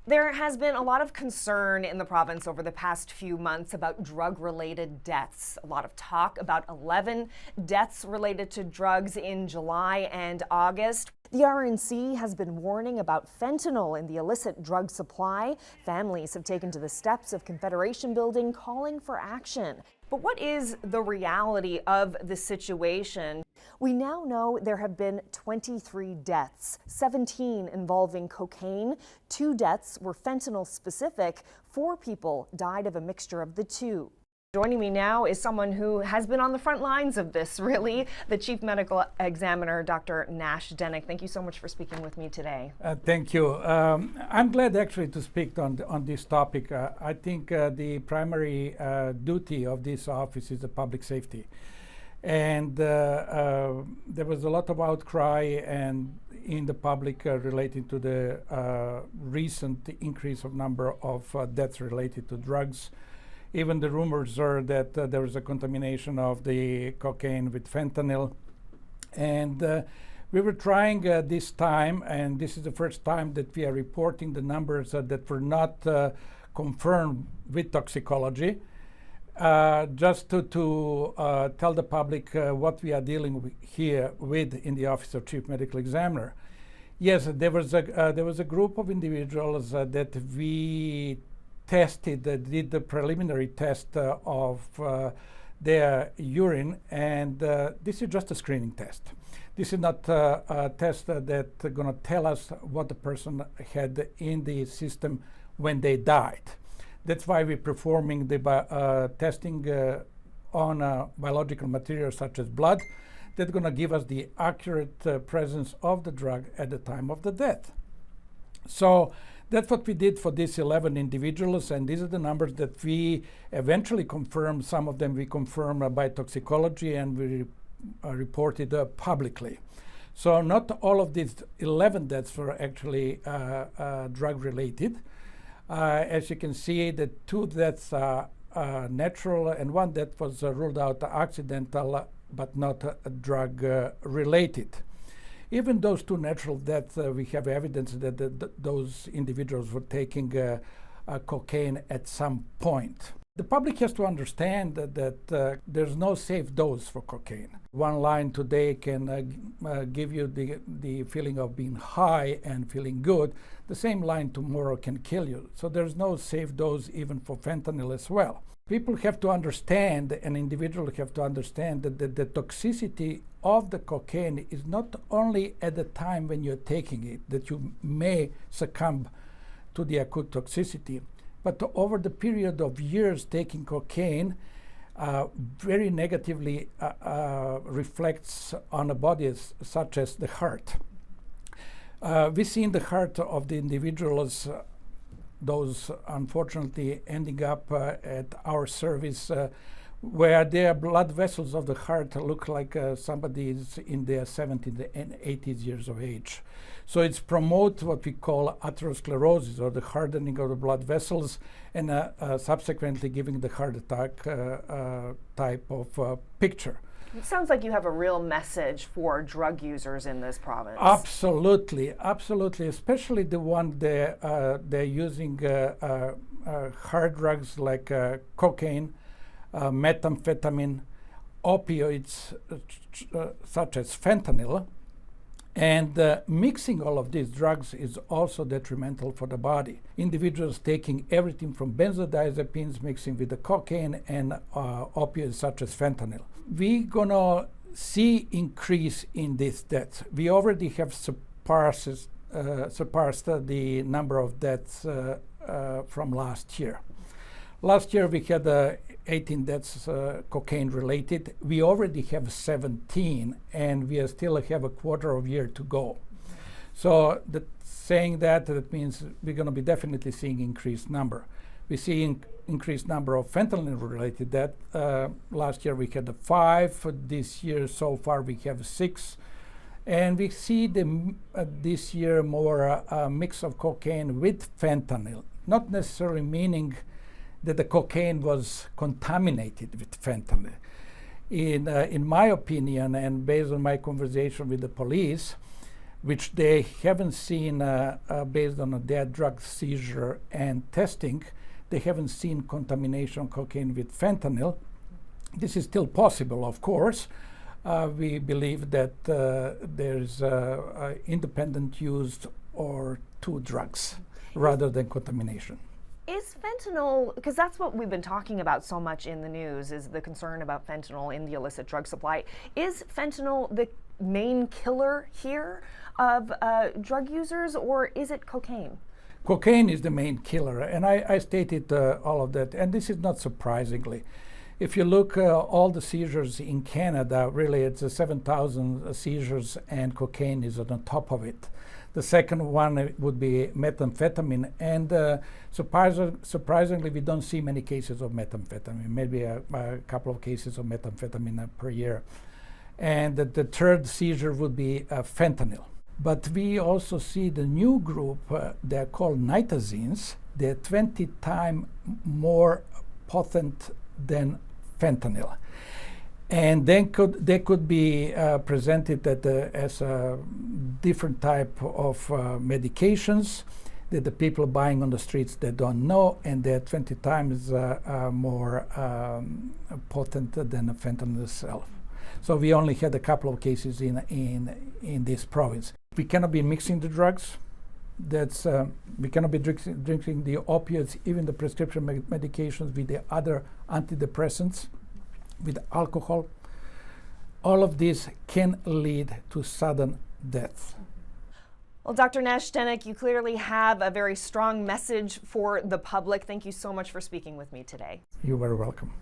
There has been a lot of concern in the province over the past few months about drug-related deaths. A lot of talk about 11 deaths related to drugs in July and August. The RNC has been warning about fentanyl in the illicit drug supply. Families have taken to the steps of Confederation Building calling for action. But what is the reality of the situation? We now know there have been 23 deaths, 17 involving cocaine. 2 deaths were fentanyl specific. 4 people died of a mixture of the two. Joining me now is someone who has been on the front lines of this, really, the Chief Medical Examiner, Dr. Nash Denic. Thank you so much for speaking with me today. Thank you. I'm glad actually to speak on this topic. I think the primary duty of this office is the public safety. And there was a lot of outcry and in the public relating to the recent increase of number of deaths related to drugs. Even the rumors are that there was a contamination of the cocaine with fentanyl. And we were trying this time, and this is the first time that we are reporting the numbers that were not confirmed with toxicology. Just to tell the public what we are dealing here with in the Office of Chief Medical Examiner. Yes, there was a group of individuals that we tested, did the preliminary test of their urine, and this is just a screening test. This is not a test that's going to tell us what the person had in the system when they died. That's why we're performing the testing on biological materials such as blood. That's going to give us the accurate presence of the drug at the time of the death. So that's what we did for these 11 individuals, and these are the numbers that we eventually confirmed. Some of them we confirmed by toxicology, and we reported publicly. So not all of these 11 deaths were actually drug-related. As you can see, the 2 deaths are natural, and 1 death was ruled out accidental, but not drug-related. Even those 2 natural deaths, we have evidence that those individuals were taking cocaine at some point. The public has to understand that there's no safe dose for cocaine. 1 line today can give you the feeling of being high and feeling good. The same line tomorrow can kill you. So there's no safe dose even for fentanyl as well. People have to understand, an individual have to understand that the toxicity of the cocaine is not only at the time when you're taking it, that you may succumb to the acute toxicity, but over the period of years taking cocaine very negatively reflects on a body such as the heart. We see in the heart of the individuals those unfortunately ending up at our service where their blood vessels of the heart look like somebody is in their 70s and 80s years of age. So it's promote what we call atherosclerosis, or the hardening of the blood vessels, and subsequently giving the heart attack type of picture. It sounds like you have a real message for drug users in this province. Absolutely, absolutely, especially the one they're using hard drugs like cocaine, methamphetamine, opioids such as fentanyl, and mixing all of these drugs is also detrimental for the body. Individuals taking everything from benzodiazepines mixing with the cocaine and opioids such as fentanyl. We're gonna see increase in these deaths. We already have surpassed the number of deaths from last year. Last year we had 18 deaths cocaine related. We already have 17, and we still have a quarter of year to go. So saying that means we're going to be definitely seeing increased number. We see increased number of fentanyl related deaths. Last year we had 5. For this year so far we have 6. And we see this year more mix of cocaine with fentanyl, not necessarily meaning that the cocaine was contaminated with fentanyl. In my opinion, and based on my conversation with the police, which they haven't seen based on their drug seizure and testing. They haven't seen contamination of cocaine with fentanyl. This is still possible, of course. We believe that there is independent use or two drugs rather than contamination. Is fentanyl, because that's what we've been talking about so much in the news, is the concern about fentanyl in the illicit drug supply. Is fentanyl the main killer here of drug users, or is it cocaine? Cocaine is the main killer, and I stated all of that, and this is not surprisingly. If you look all the seizures in Canada, really it's 7,000 seizures, and cocaine is on the top of it. The second one would be methamphetamine, and surprisingly, we don't see many cases of methamphetamine, maybe a couple of cases of methamphetamine per year. And the third seizure would be fentanyl. But we also see the new group, they're called nitazines. They're 20 times more potent than fentanyl. And then they could be presented as a different type of medications that the people buying on the streets they don't know, and they're 20 times more potent than the fentanyl itself. So we only had a couple of cases in this province. We cannot be mixing the drugs. We cannot be drinking the opioids, even the prescription medications, with the other antidepressants, with alcohol. All of this can lead to sudden death. Well, Dr. Nash Denic, you clearly have a very strong message for the public. Thank you so much for speaking with me today. You're very welcome.